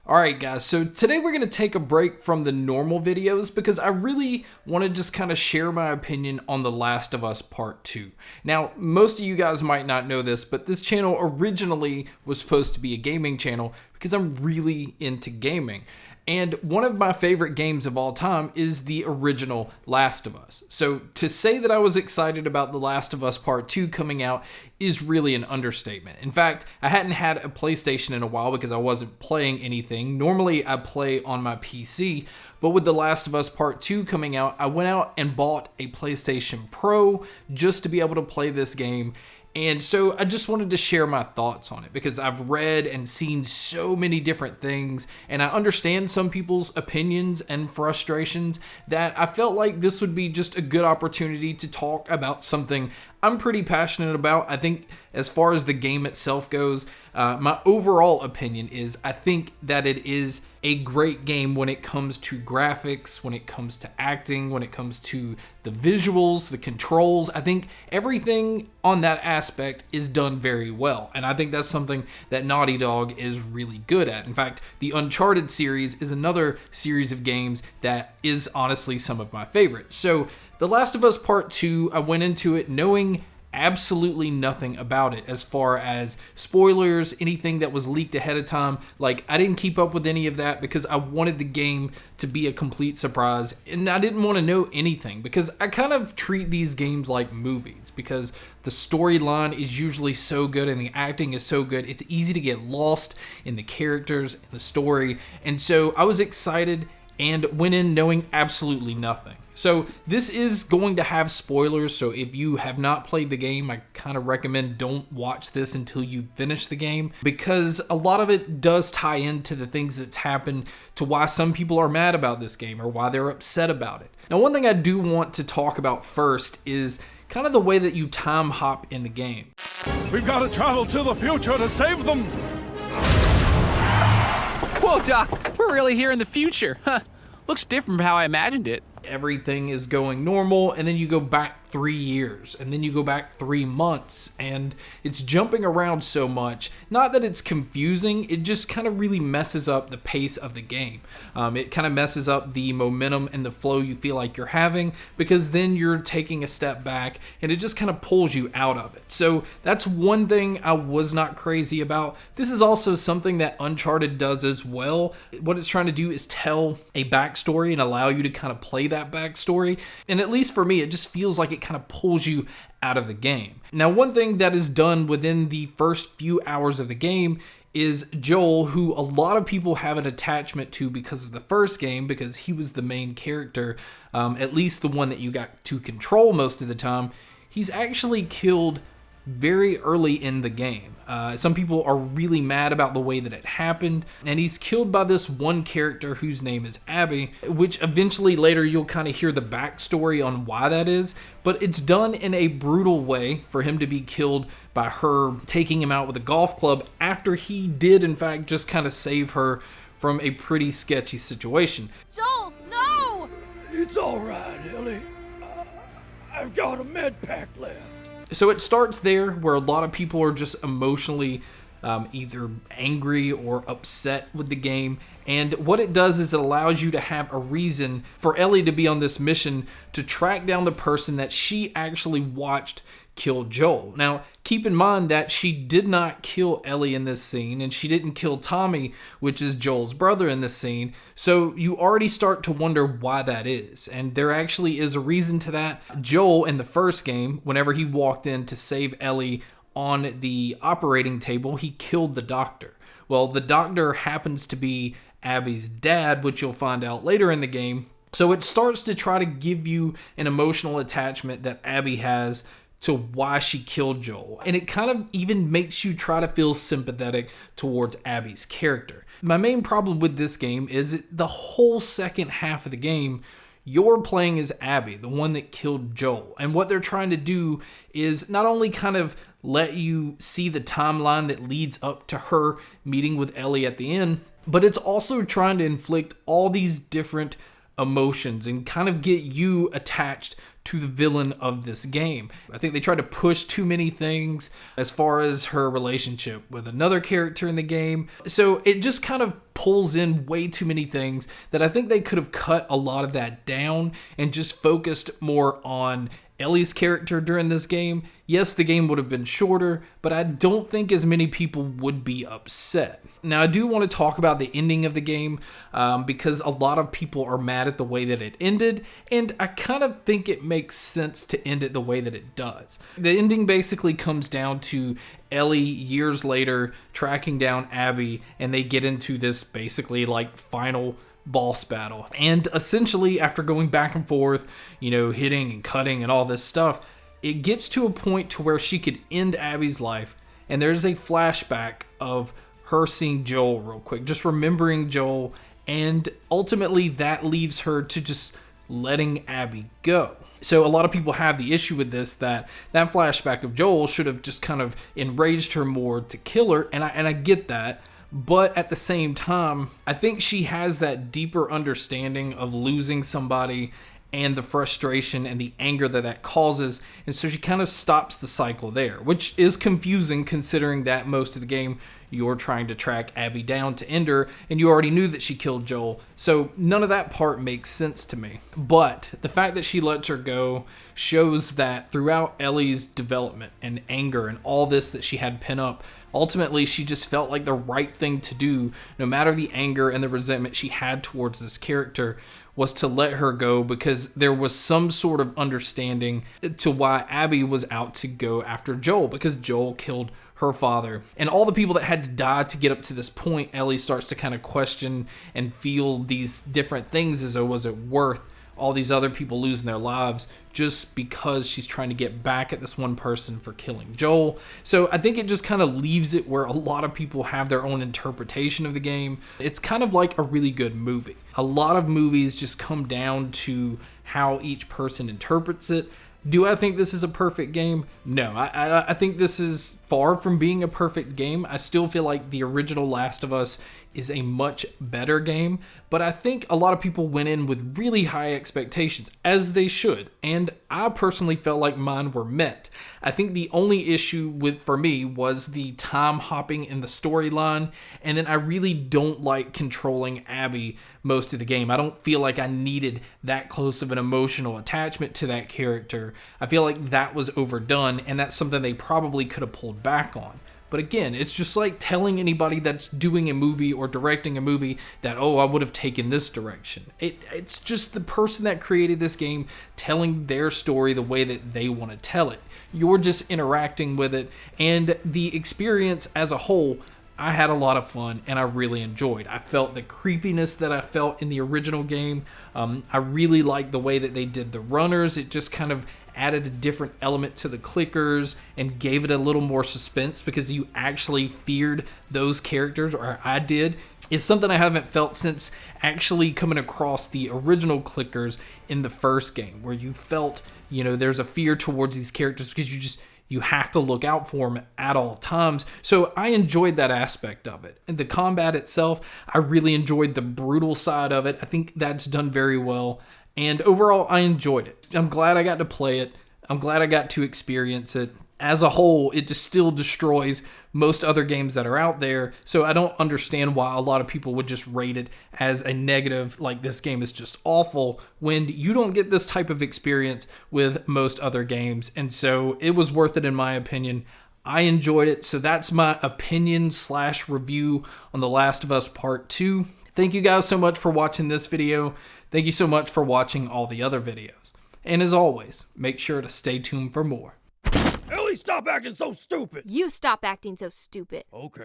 Alright guys, so today we're going to take a break from the normal videos because I really want to just kind of share my opinion on The Last of Us Part 2. Now, most of you guys might not know this, but this channel originally was supposed to be a gaming channel because I'm really into gaming. And one of my favorite games of all time is the original Last of Us. So to say that I was excited about The Last of Us Part 2 coming out is really an understatement. In fact, I hadn't had a PlayStation in a while because I wasn't playing anything. Normally I play on my PC, but with The Last of Us Part 2 coming out, I went out and bought a PlayStation Pro just to be able to play this game. And so I just wanted to share my thoughts on it because I've read and seen so many different things, and I understand some people's opinions and frustrations that I felt like this would be just a good opportunity to talk about something I'm pretty passionate about. I think as far as the game itself goes, my overall opinion is I think that it is a great game when it comes to graphics, when it comes to acting, when it comes to the visuals, the controls. I think everything on that aspect is done very well, and I think that's something that Naughty Dog is really good at. In fact, the Uncharted series is another series of games that is honestly some of my favorites. So The Last of Us Part 2, I went into it knowing absolutely nothing about it as far as spoilers, anything that was leaked ahead of time. Like, I didn't keep up with any of that because I wanted the game to be a complete surprise, and I didn't want to know anything because I kind of treat these games like movies because the storyline is usually so good and the acting is so good. It's easy to get lost in the characters, in the story, and so I was excited and went in knowing absolutely nothing. So this is going to have spoilers, so if you have not played the game, I kind of recommend don't watch this until you finish the game, because a lot of it does tie into the things that's happened to why some people are mad about this game or why they're upset about it. Now, one thing I do want to talk about first is kind of the way that you time hop in the game. We've got to travel to the future to save them! Whoa, Doc, we're really here in the future. Huh. Looks different from how I imagined it. Everything is going normal, and then you go back 3 years, and then you go back 3 months, and it's jumping around so much. Not that it's confusing, it just kind of really messes up the pace of the game. It kind of messes up the momentum and the flow you feel like you're having, because then you're taking a step back, and it just kind of pulls you out of it. So that's one thing I was not crazy about. This is also something that Uncharted does as well. What it's trying to do is tell a backstory and allow you to kind of play that backstory, and at least for me, it just feels like it kind of pulls you out of the game. Now, one thing that is done within the first few hours of the game is Joel, who a lot of people have an attachment to because of the first game, because he was the main character, at least the one that you got to control most of the time. He's actually killed very early in the game. Some people are really mad about the way that it happened, and he's killed by this one character whose name is Abby, which eventually later you'll kind of hear the backstory on why that is, but it's done in a brutal way for him to be killed by her taking him out with a golf club after he did in fact just kind of save her from a pretty sketchy situation. Joel, no! It's all right, Ellie. I've got a med pack left. So it starts there where a lot of people are just emotionally either angry or upset with the game. And what it does is it allows you to have a reason for Ellie to be on this mission to track down the person that she actually watched kill Joel. Now, keep in mind that she did not kill Ellie in this scene, and she didn't kill Tommy, which is Joel's brother, in this scene. So you already start to wonder why that is. And there actually is a reason to that. Joel, in the first game, whenever he walked in to save Ellie on the operating table, he killed the doctor. Well, the doctor happens to be Abby's dad, which you'll find out later in the game. So it starts to try to give you an emotional attachment that Abby has to why she killed Joel. And it kind of even makes you try to feel sympathetic towards Abby's character. My main problem with this game is the whole second half of the game, you're playing as Abby, the one that killed Joel. And what they're trying to do is not only kind of let you see the timeline that leads up to her meeting with Ellie at the end, but it's also trying to inflict all these different emotions and kind of get you attached to the villain of this game. I think they tried to push too many things as far as her relationship with another character in the game. So it just kind of pulls in way too many things that I think they could have cut a lot of that down and just focused more on Ellie's character during this game. Yes, the game would have been shorter, but I don't think as many people would be upset. Now, I do want to talk about the ending of the game because a lot of people are mad at the way that it ended, and I kind of think it makes sense to end it the way that it does. The ending basically comes down to Ellie years later tracking down Abby, and they get into this basically like final boss battle. And essentially, after going back and forth, hitting and cutting and all this stuff, it gets to a point to where she could end Abby's life. And there's a flashback of her seeing Joel real quick, just remembering Joel. And ultimately that leaves her to just letting Abby go. So a lot of people have the issue with this, that flashback of Joel should have just kind of enraged her more to kill her. And I get that. But at the same time, I think she has that deeper understanding of losing somebody and the frustration and the anger that causes. And so she kind of stops the cycle there, which is confusing considering that most of the game you're trying to track Abby down to end her, and you already knew that she killed Joel. So none of that part makes sense to me. But the fact that she lets her go shows that throughout Ellie's development and anger and all this that she had pent up, ultimately she just felt like the right thing to do, no matter the anger and the resentment she had towards this character, was to let her go because there was some sort of understanding to why Abby was out to go after Joel, because Joel killed her father. And all the people that had to die to get up to this point, Ellie starts to kind of question and feel these different things as though, was it worth all these other people losing their lives just because she's trying to get back at this one person for killing Joel. So I think it just kind of leaves it where a lot of people have their own interpretation of the game. It's kind of like a really good movie. A lot of movies just come down to how each person interprets it. Do I think this is a perfect game? No, I think this is far from being a perfect game. I still feel like the original Last of Us is a much better game, but I think a lot of people went in with really high expectations, as they should, and I personally felt like mine were met. I think the only issue for me was the time hopping in the storyline, and then I really don't like controlling Abby most of the game. I don't feel like I needed that close of an emotional attachment to that character. I feel like that was overdone, and that's something they probably could have pulled back on. But again, it's just like telling anybody that's doing a movie or directing a movie that, oh, I would have taken this direction. It's just the person that created this game telling their story the way that they want to tell it. You're just interacting with it, and the experience as a whole, I had a lot of fun and I really enjoyed. I felt the creepiness that I felt in the original game. I really liked the way that they did the runners. It just kind of added a different element to the clickers and gave it a little more suspense because you actually feared those characters, or I did. It's something I haven't felt since actually coming across the original clickers in the first game, where you felt, there's a fear towards these characters because you have to look out for them at all times. So I enjoyed that aspect of it. And the combat itself, I really enjoyed the brutal side of it. I think that's done very well. And overall, I enjoyed it. I'm glad I got to play it. I'm glad I got to experience it. As a whole, it just still destroys most other games that are out there. So I don't understand why a lot of people would just rate it as a negative, like this game is just awful, when you don't get this type of experience with most other games. And so it was worth it in my opinion. I enjoyed it. So that's my opinion/review on The Last of Us Part 2. Thank you guys so much for watching this video. Thank you so much for watching all the other videos. And as always, make sure to stay tuned for more. Ellie, stop acting so stupid! You stop acting so stupid. Okay.